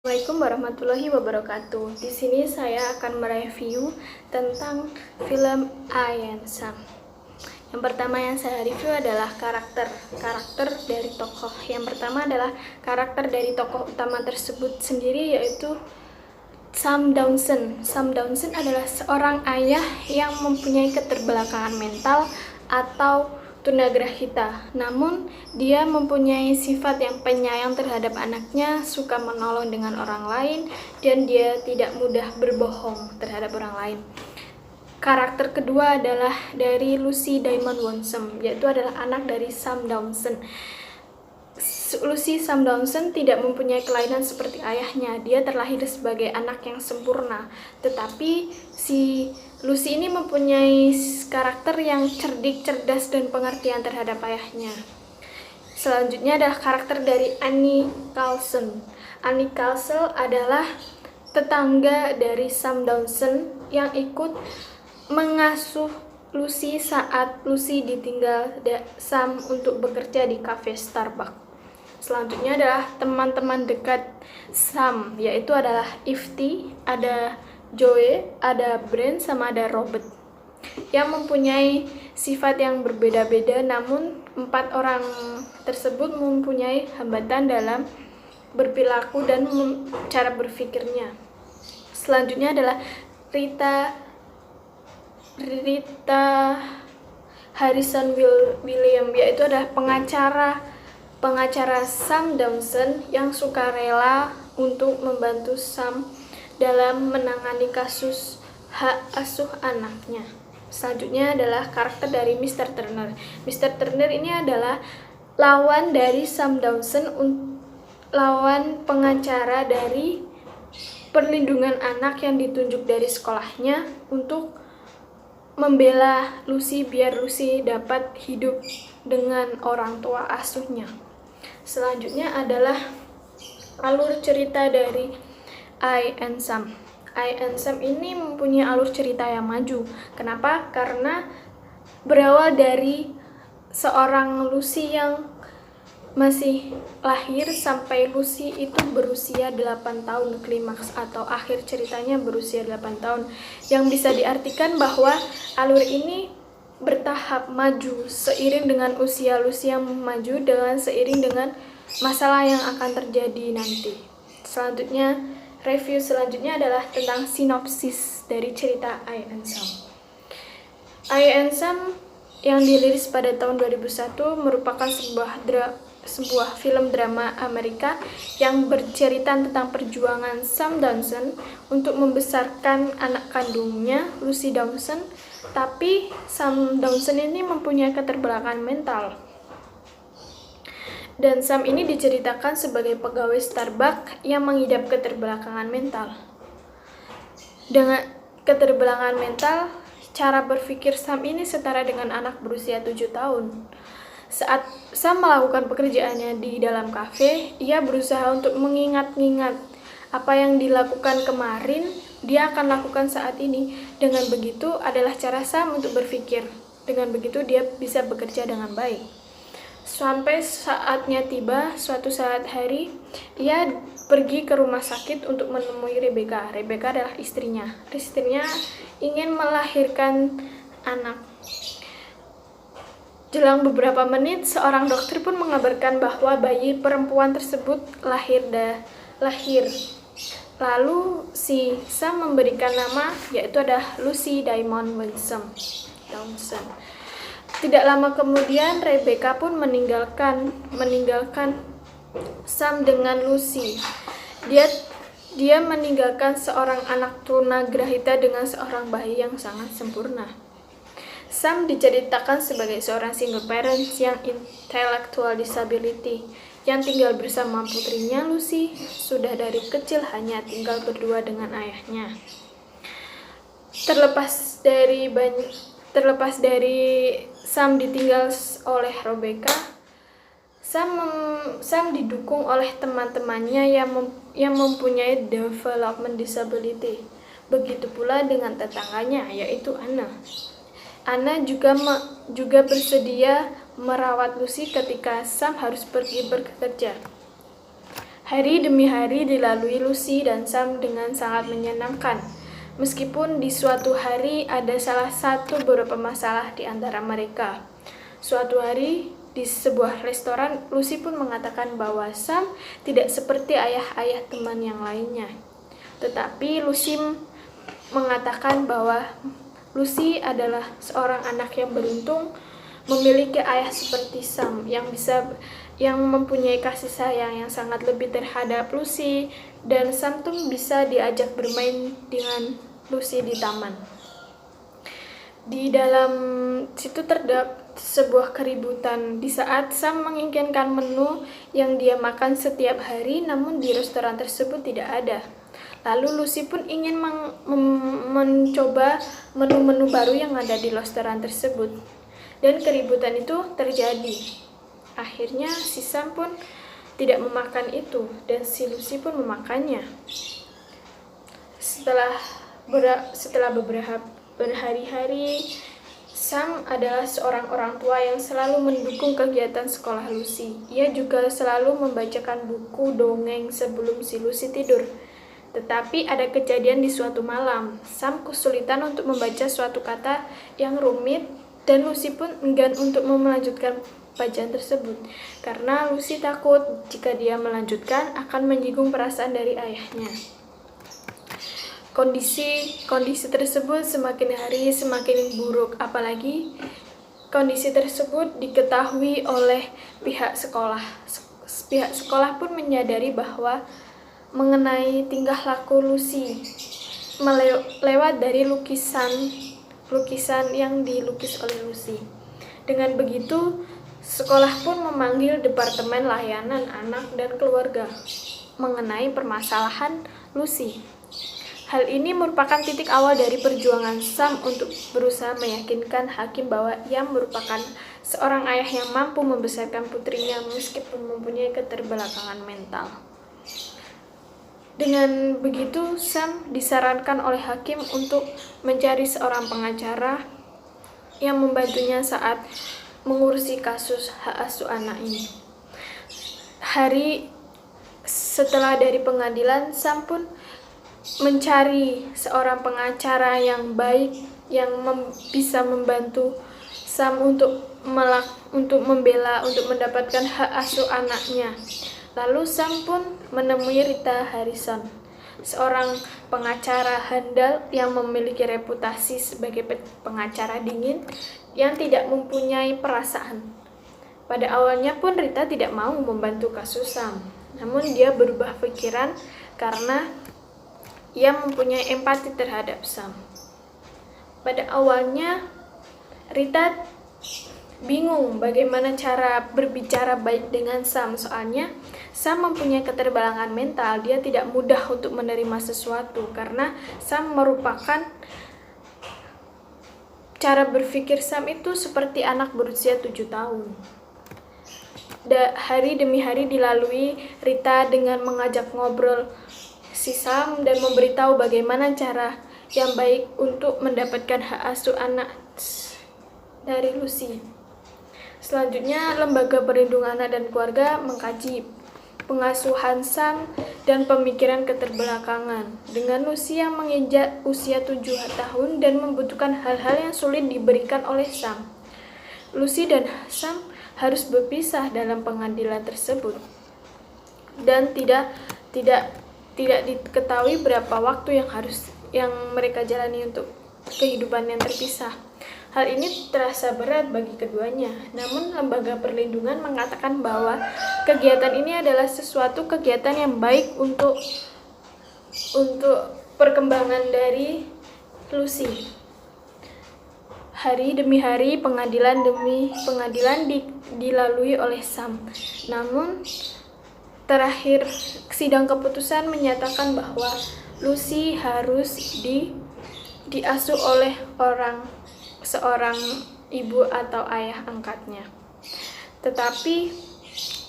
Assalamualaikum warahmatullahi wabarakatuh. Di sini saya akan mereview tentang film I Am Sam. Yang pertama yang saya review adalah karakter dari tokoh. Yang pertama adalah karakter dari tokoh utama tersebut sendiri, yaitu Sam Dawson. Sam Dawson adalah seorang ayah yang mempunyai keterbelakangan mental atau tunagrahita. Namun, dia mempunyai sifat yang penyayang terhadap anaknya, suka menolong dengan orang lain, dan dia tidak mudah berbohong terhadap orang lain. Karakter kedua adalah dari Lucy Diamond Winsome, yaitu adalah anak dari Sam Dawson. Lucy Sam Dawson tidak mempunyai kelainan seperti ayahnya. Dia terlahir sebagai anak yang sempurna. Tetapi si Lucy ini mempunyai karakter yang cerdik, cerdas, dan pengertian terhadap ayahnya. Selanjutnya adalah karakter dari Annie Carlson. Annie Carlson adalah tetangga dari Sam Dawson yang ikut mengasuh Lucy saat Lucy ditinggal Sam untuk bekerja di cafe Starbucks. Selanjutnya adalah teman-teman dekat Sam, yaitu adalah Ifty, ada Joey, ada Brent, sama ada Robert, yang mempunyai sifat yang berbeda-beda. Namun 4 orang tersebut mempunyai hambatan dalam berperilaku dan cara berpikirnya. Selanjutnya adalah Rita Harrison William, yaitu adalah pengacara Sam Dawson yang sukarela untuk membantu Sam dalam menangani kasus hak asuh anaknya. Selanjutnya adalah karakter dari Mr. Turner. Mr. Turner ini adalah lawan dari Sam Dawson, lawan pengacara dari perlindungan anak yang ditunjuk dari sekolahnya untuk membela Lucy biar Lucy dapat hidup dengan orang tua asuhnya. Selanjutnya adalah alur cerita dari I Am Sam. I Am Sam ini mempunyai alur cerita yang maju. Kenapa? Karena berawal dari seorang Lucy yang masih lahir sampai Lucy itu berusia 8 tahun, klimaks atau akhir ceritanya berusia 8 tahun, yang bisa diartikan bahwa alur ini bertahap maju seiring dengan usia Lucy yang maju, dengan seiring dengan masalah yang akan terjadi nanti. Selanjutnya, review selanjutnya adalah tentang sinopsis dari cerita I Am Sam. I Am Sam yang dirilis pada tahun 2001 merupakan sebuah film drama Amerika yang bercerita tentang perjuangan Sam Dawson untuk membesarkan anak kandungnya, Lucy Dawson. Tapi Sam Dawson ini mempunyai keterbelakangan mental. Dan Sam ini diceritakan sebagai pegawai Starbucks yang mengidap keterbelakangan mental. Dengan keterbelakangan mental, cara berpikir Sam ini setara dengan anak berusia 7 tahun. Saat Sam melakukan pekerjaannya di dalam kafe, ia berusaha untuk mengingat-ingat apa yang dilakukan kemarin, dia akan lakukan saat ini. Dengan begitu adalah cara Sam untuk berpikir. Dengan begitu dia bisa bekerja dengan baik. Sampai saatnya tiba, suatu saat hari, ia pergi ke rumah sakit untuk menemui Rebecca. Rebecca adalah istrinya. Istrinya ingin melahirkan anak. Jelang beberapa menit, seorang dokter pun mengabarkan bahwa bayi perempuan tersebut lahir. Lalu si Sam memberikan nama, yaitu adalah Lucy Diamond Winsome Dawson. Tidak lama kemudian Rebecca pun meninggalkan Sam dengan Lucy. Dia meninggalkan seorang anak tunagrahita dengan seorang bayi yang sangat sempurna. Sam diceritakan sebagai seorang single parent yang intellectual disability yang tinggal bersama putrinya Lucy. Sudah dari kecil hanya tinggal berdua dengan ayahnya. Terlepas dari Sam ditinggal oleh Rebecca, Sam didukung oleh teman-temannya yang mempunyai development disability. Begitu pula dengan tetangganya, yaitu Anna. Anna juga bersedia merawat Lucy ketika Sam harus pergi bekerja. Hari demi hari dilalui Lucy dan Sam dengan sangat menyenangkan. Meskipun di suatu hari ada salah satu beberapa masalah di antara mereka. Suatu hari di sebuah restoran, Lucy pun mengatakan bahwa Sam tidak seperti ayah-ayah teman yang lainnya. Tetapi Lucy mengatakan bahwa Lucy adalah seorang anak yang beruntung memiliki ayah seperti Sam yang mempunyai kasih sayang yang sangat lebih terhadap Lucy, dan Sam tuh bisa diajak bermain dengan Lucy di taman. Di dalam situ terdapat sebuah keributan di saat Sam menginginkan menu yang dia makan setiap hari, namun di restoran tersebut tidak ada. Lalu Lucy pun ingin mencoba menu-menu baru yang ada di restoran tersebut, dan keributan itu terjadi. Akhirnya si Sam pun tidak memakan itu, dan si Lucy pun memakannya. Setelah beberapa berhari-hari, Sam adalah seorang orang tua yang selalu mendukung kegiatan sekolah Lucy. Ia juga selalu membacakan buku dongeng sebelum si Lucy tidur. Tetapi ada kejadian di suatu malam. Sam kesulitan untuk membaca suatu kata yang rumit, dan Lucy pun enggan untuk melanjutkan bacaan tersebut, karena Lucy takut jika dia melanjutkan akan menyinggung perasaan dari ayahnya. Kondisi tersebut semakin hari semakin buruk, apalagi kondisi tersebut diketahui oleh pihak sekolah. Pihak sekolah pun menyadari bahwa mengenai tingkah laku Lucy lewat dari lukisan yang dilukis oleh Lucy. Dengan begitu, sekolah pun memanggil Departemen Layanan Anak dan Keluarga mengenai permasalahan Lucy. Hal ini merupakan titik awal dari perjuangan Sam untuk berusaha meyakinkan hakim bahwa ia merupakan seorang ayah yang mampu membesarkan putrinya meskipun mempunyai keterbelakangan mental. Dengan begitu, Sam disarankan oleh hakim untuk mencari seorang pengacara yang membantunya saat mengurusi kasus hak asuh anak ini. Hari setelah dari pengadilan, Sam pun mencari seorang pengacara yang baik yang bisa membantu Sam untuk mendapatkan hak asuh anaknya. Lalu Sam pun menemui Rita Harrison, seorang pengacara handal yang memiliki reputasi sebagai pengacara dingin yang tidak mempunyai perasaan. Pada awalnya pun Rita tidak mau membantu kasus Sam, namun dia berubah pikiran karena ia mempunyai empati terhadap Sam. Pada awalnya Rita bingung bagaimana cara berbicara baik dengan Sam, soalnya Sam mempunyai keterbelakangan mental. Dia tidak mudah untuk menerima sesuatu karena Sam merupakan cara berpikir Sam itu seperti anak berusia 7 tahun. Hari demi hari dilalui Rita dengan mengajak ngobrol si Sam dan memberitahu bagaimana cara yang baik untuk mendapatkan hak asuh anak dari Lucy. Selanjutnya, Lembaga Perlindungan Anak dan Keluarga mengkaji pengasuhan Sam dan pemikiran keterbelakangan dengan Lucy yang menginjak usia 7 tahun dan membutuhkan hal-hal yang sulit diberikan oleh Sam. Lucy dan Sam harus berpisah dalam pengadilan tersebut, dan tidak diketahui berapa waktu yang mereka jalani untuk kehidupan yang terpisah. Hal ini terasa berat bagi keduanya, namun Lembaga Perlindungan mengatakan bahwa kegiatan ini adalah suatu kegiatan yang baik untuk perkembangan dari Lucy. Hari demi hari, pengadilan demi pengadilan dilalui oleh Sam. Namun, terakhir sidang keputusan menyatakan bahwa Lucy harus diasuh oleh seorang ibu atau ayah angkatnya. Tetapi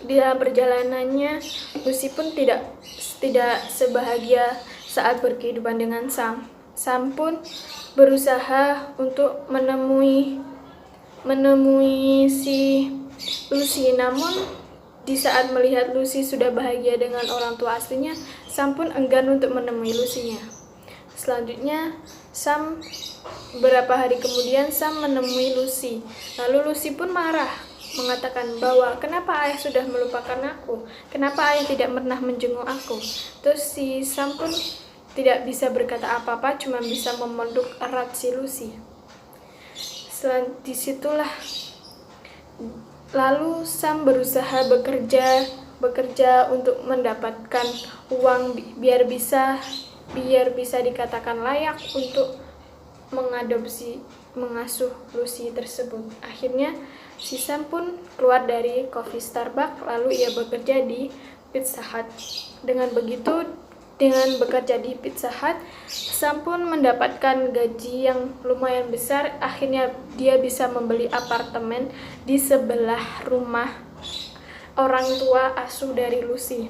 di dalam perjalanannya, Lucy pun tidak sebahagia saat berkehidupan dengan Sam. Sam pun berusaha untuk menemui si Lucy, namun Di saat melihat Lucy sudah bahagia dengan orang tua aslinya, Sam pun enggan untuk menemui Lucy-nya. Selanjutnya, beberapa hari kemudian Sam menemui Lucy. Lalu Lucy pun marah, mengatakan bahwa kenapa ayah sudah melupakan aku, kenapa ayah tidak pernah menjenguk aku. Terus si Sam pun tidak bisa berkata apa-apa, cuma bisa memeluk erat si Lucy. Disitulah lalu Sam berusaha bekerja untuk mendapatkan uang biar bisa dikatakan layak untuk mengasuh Lucy tersebut. Akhirnya si Sam pun keluar dari coffee Starbucks, lalu ia bekerja di Pizza Hut. Dengan bekerja di Pizza Hut, Sam pun mendapatkan gaji yang lumayan besar. Akhirnya dia bisa membeli apartemen di sebelah rumah orang tua asuh dari Lucy.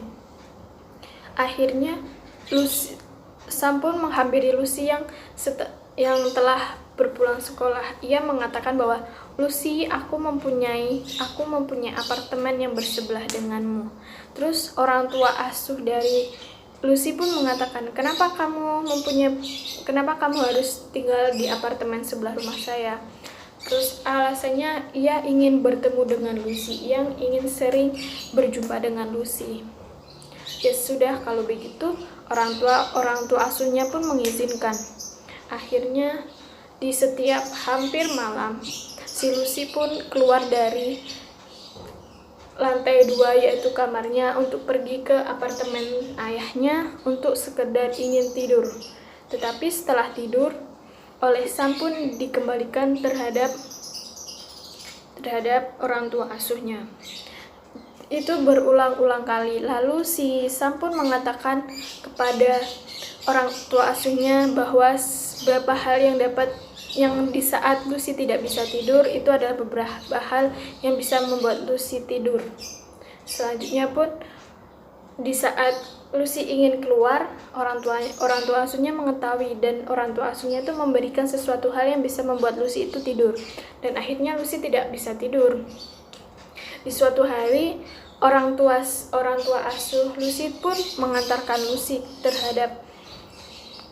Akhirnya Sam pun menghampiri Lucy yang telah berpulang sekolah. Ia mengatakan bahwa Lucy, aku mempunyai apartemen yang bersebelah denganmu. Terus orang tua asuh dari Lucy pun mengatakan, kenapa kamu harus tinggal di apartemen sebelah rumah saya? Terus alasannya ia ingin bertemu dengan Lucy, yang ingin sering berjumpa dengan Lucy. Ya sudah, kalau begitu orang tua asuhnya pun mengizinkan. Akhirnya di setiap hampir malam, si Lucy pun keluar dari lantai 2, yaitu kamarnya, untuk pergi ke apartemen ayahnya untuk sekedar ingin tidur. Tetapi setelah tidur, oleh Sam pun dikembalikan terhadap orang tua asuhnya. Itu berulang-ulang kali. Lalu si Sam pun mengatakan kepada orang tua asuhnya bahwa beberapa hal yang di saat Lucy tidak bisa tidur itu adalah beberapa hal yang bisa membuat Lucy tidur. Selanjutnya pun di saat Lucy ingin keluar, orang tua asuhnya mengetahui, dan orang tua asuhnya itu memberikan sesuatu hal yang bisa membuat Lucy itu tidur. Dan akhirnya Lucy tidak bisa tidur. Di suatu hari, orang tua asuh Lucy pun mengantarkan Lucy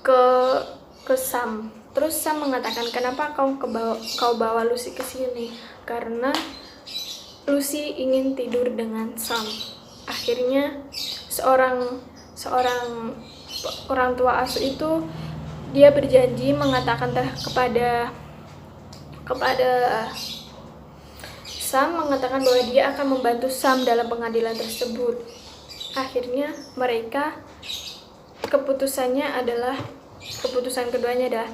ke Sam. Terus Sam mengatakan, kenapa kau bawa Lucy ke sini? Karena Lucy ingin tidur dengan Sam. Akhirnya seorang orang tua asuh itu dia berjanji mengatakan kepada Sam, mengatakan bahwa dia akan membantu Sam dalam pengadilan tersebut. Akhirnya keputusan keduanya adalah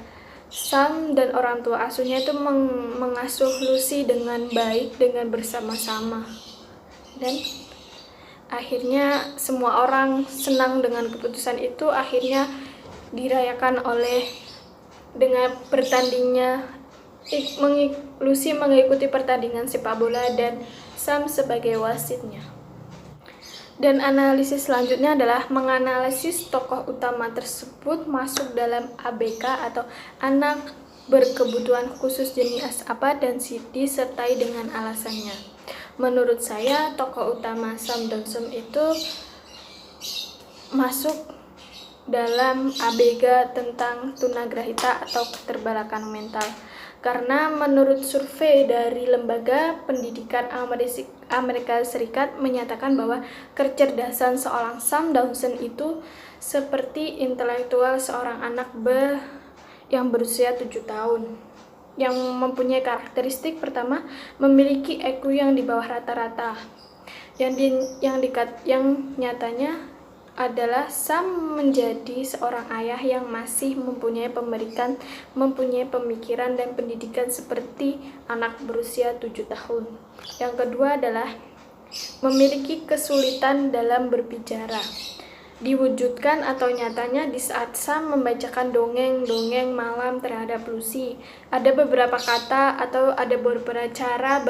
Sam dan orang tua asuhnya itu mengasuh Lucy dengan baik, dengan bersama-sama. Dan akhirnya semua orang senang dengan keputusan itu. Akhirnya dirayakan dengan bertandingnya Lucy mengikuti pertandingan sepak bola dan Sam sebagai wasitnya. Dan analisis selanjutnya adalah menganalisis tokoh utama tersebut masuk dalam ABK atau anak berkebutuhan khusus jenis apa dan disertai dengan alasannya. Menurut saya, tokoh utama Sam Dawson itu masuk dalam ABK tentang tunagrahita atau keterbelakangan mental. Karena menurut survei dari Lembaga Pendidikan Amerika Serikat menyatakan bahwa kecerdasan seorang Sam Dawson itu seperti intelektual seorang anak yang berusia 7 tahun. Yang mempunyai karakteristik pertama, memiliki IQ yang di bawah rata-rata. Yang nyatanya adalah Sam menjadi seorang ayah yang masih mempunyai pemikiran dan pendidikan seperti anak berusia 7 tahun. Yang kedua adalah memiliki kesulitan dalam berbicara. Diwujudkan atau nyatanya di saat Sam membacakan dongeng-dongeng malam terhadap Lucy. Ada beberapa kata atau ada beberapa cara,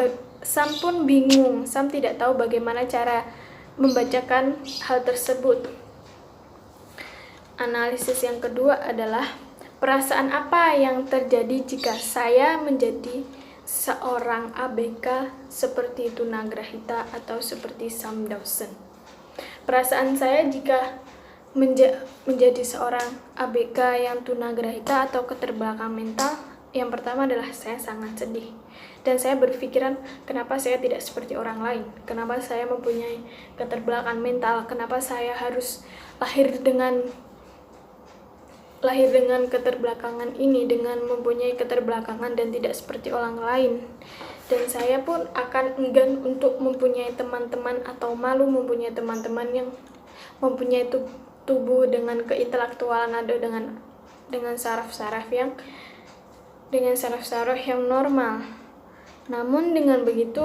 Sam pun bingung. Sam tidak tahu bagaimana cara membacakan hal tersebut. Analisis yang kedua adalah perasaan apa yang terjadi jika saya menjadi seorang ABK seperti tunagrahita atau seperti Sam Dawson. Perasaan saya jika menjadi seorang ABK yang tunagrahita atau keterbelakangan mental, yang pertama adalah saya sangat sedih. Dan saya berpikiran, kenapa saya tidak seperti orang lain? Kenapa saya mempunyai keterbelakangan mental? Kenapa saya harus lahir dengan keterbelakangan ini, dengan mempunyai keterbelakangan dan tidak seperti orang lain? Dan saya pun akan enggan untuk mempunyai teman-teman atau malu mempunyai teman-teman yang mempunyai tubuh dengan keintelektualan atau dengan saraf-saraf yang normal. Namun dengan begitu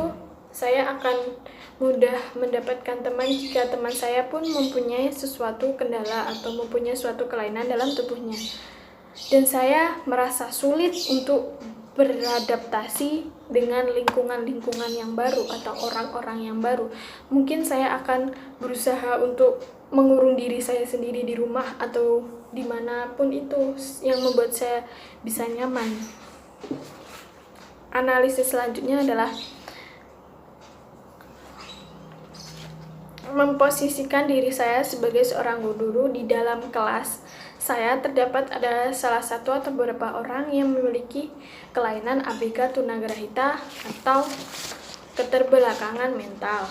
saya akan mudah mendapatkan teman jika teman saya pun mempunyai sesuatu kendala atau mempunyai suatu kelainan dalam tubuhnya. Dan saya merasa sulit untuk beradaptasi dengan lingkungan-lingkungan yang baru atau orang-orang yang baru. Mungkin saya akan berusaha untuk mengurung diri saya sendiri di rumah atau dimanapun itu yang membuat saya bisa nyaman. Analisis selanjutnya adalah memposisikan diri saya sebagai seorang guru di dalam kelas. Saya terdapat ada salah satu atau beberapa orang yang memiliki kelainan ABK tunagrahita atau keterbelakangan mental.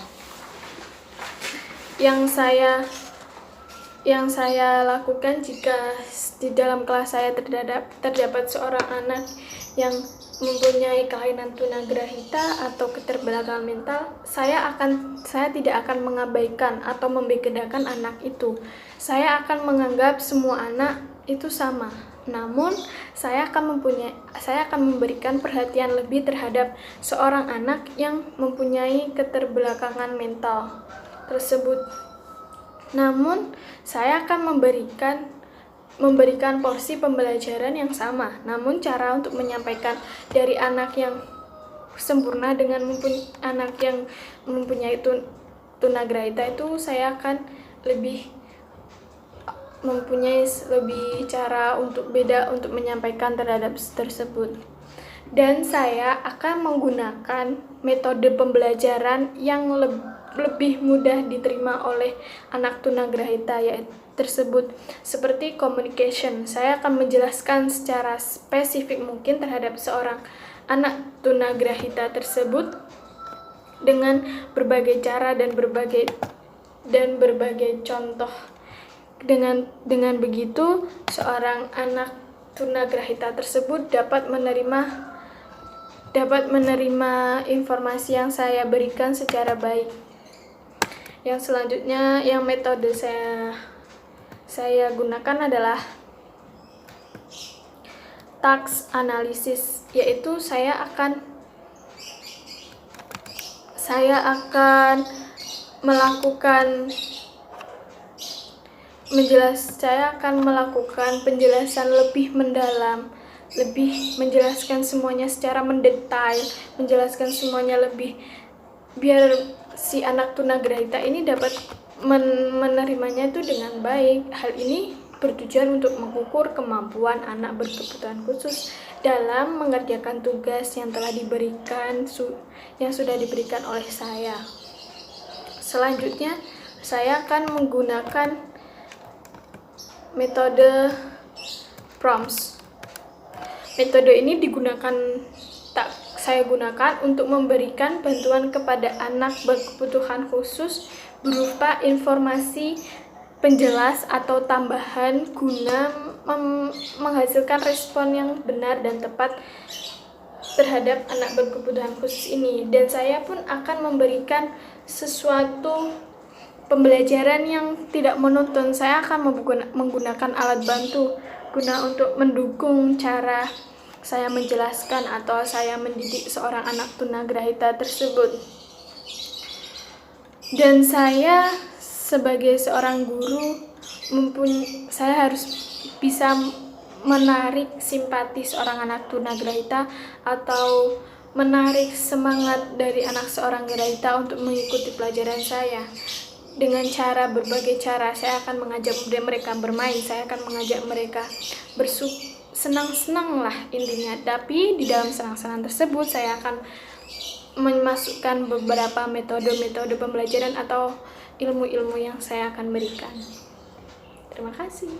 Yang saya lakukan jika di dalam kelas saya terdapat seorang anak yang mempunyai kelainan tunagrahita atau keterbelakangan mental, saya tidak akan mengabaikan atau membedakan anak itu. Saya akan menganggap semua anak itu sama. Namun, saya akan memberikan perhatian lebih terhadap seorang anak yang mempunyai keterbelakangan mental tersebut. Namun, saya akan memberikan porsi pembelajaran yang sama, namun cara untuk menyampaikan dari anak yang sempurna dengan anak yang mempunyai tunagrahita itu saya akan mempunyai lebih cara untuk beda untuk menyampaikan terhadap tersebut. Dan saya akan menggunakan metode pembelajaran yang lebih mudah diterima oleh anak tunagrahita yaitu tersebut, seperti communication. Saya akan menjelaskan secara spesifik mungkin terhadap seorang anak tunagrahita tersebut dengan berbagai cara dan berbagai contoh. Dengan begitu, seorang anak tunagrahita tersebut dapat menerima informasi yang saya berikan secara baik. Yang selanjutnya, yang metode saya gunakan adalah task analysis, yaitu saya akan melakukan penjelasan lebih mendalam, lebih menjelaskan semuanya secara mendetail, menjelaskan semuanya lebih biar si anak tunagrahita ini dapat menerimanya itu dengan baik. Hal ini bertujuan untuk mengukur kemampuan anak berkebutuhan khusus dalam mengerjakan tugas yang sudah diberikan oleh saya. Selanjutnya, saya akan menggunakan metode prompts. Metode ini saya gunakan untuk memberikan bantuan kepada anak berkebutuhan khusus berupa informasi penjelas atau tambahan guna menghasilkan respon yang benar dan tepat terhadap anak berkebutuhan khusus ini. Dan saya pun akan memberikan sesuatu pembelajaran yang tidak monoton. Saya akan menggunakan alat bantu guna untuk mendukung cara saya menjelaskan atau saya mendidik seorang anak tunagrahita tersebut. Dan saya sebagai seorang guru saya harus bisa menarik simpati seorang anak tunagrahita atau menarik semangat dari anak seorang grahita untuk mengikuti pelajaran saya. Dengan berbagai cara, saya akan mengajak mereka bermain, saya akan mengajak mereka senang-senang lah intinya. Tapi di dalam senang-senang tersebut saya akan memasukkan beberapa metode-metode pembelajaran atau ilmu-ilmu yang saya akan berikan. Terima kasih.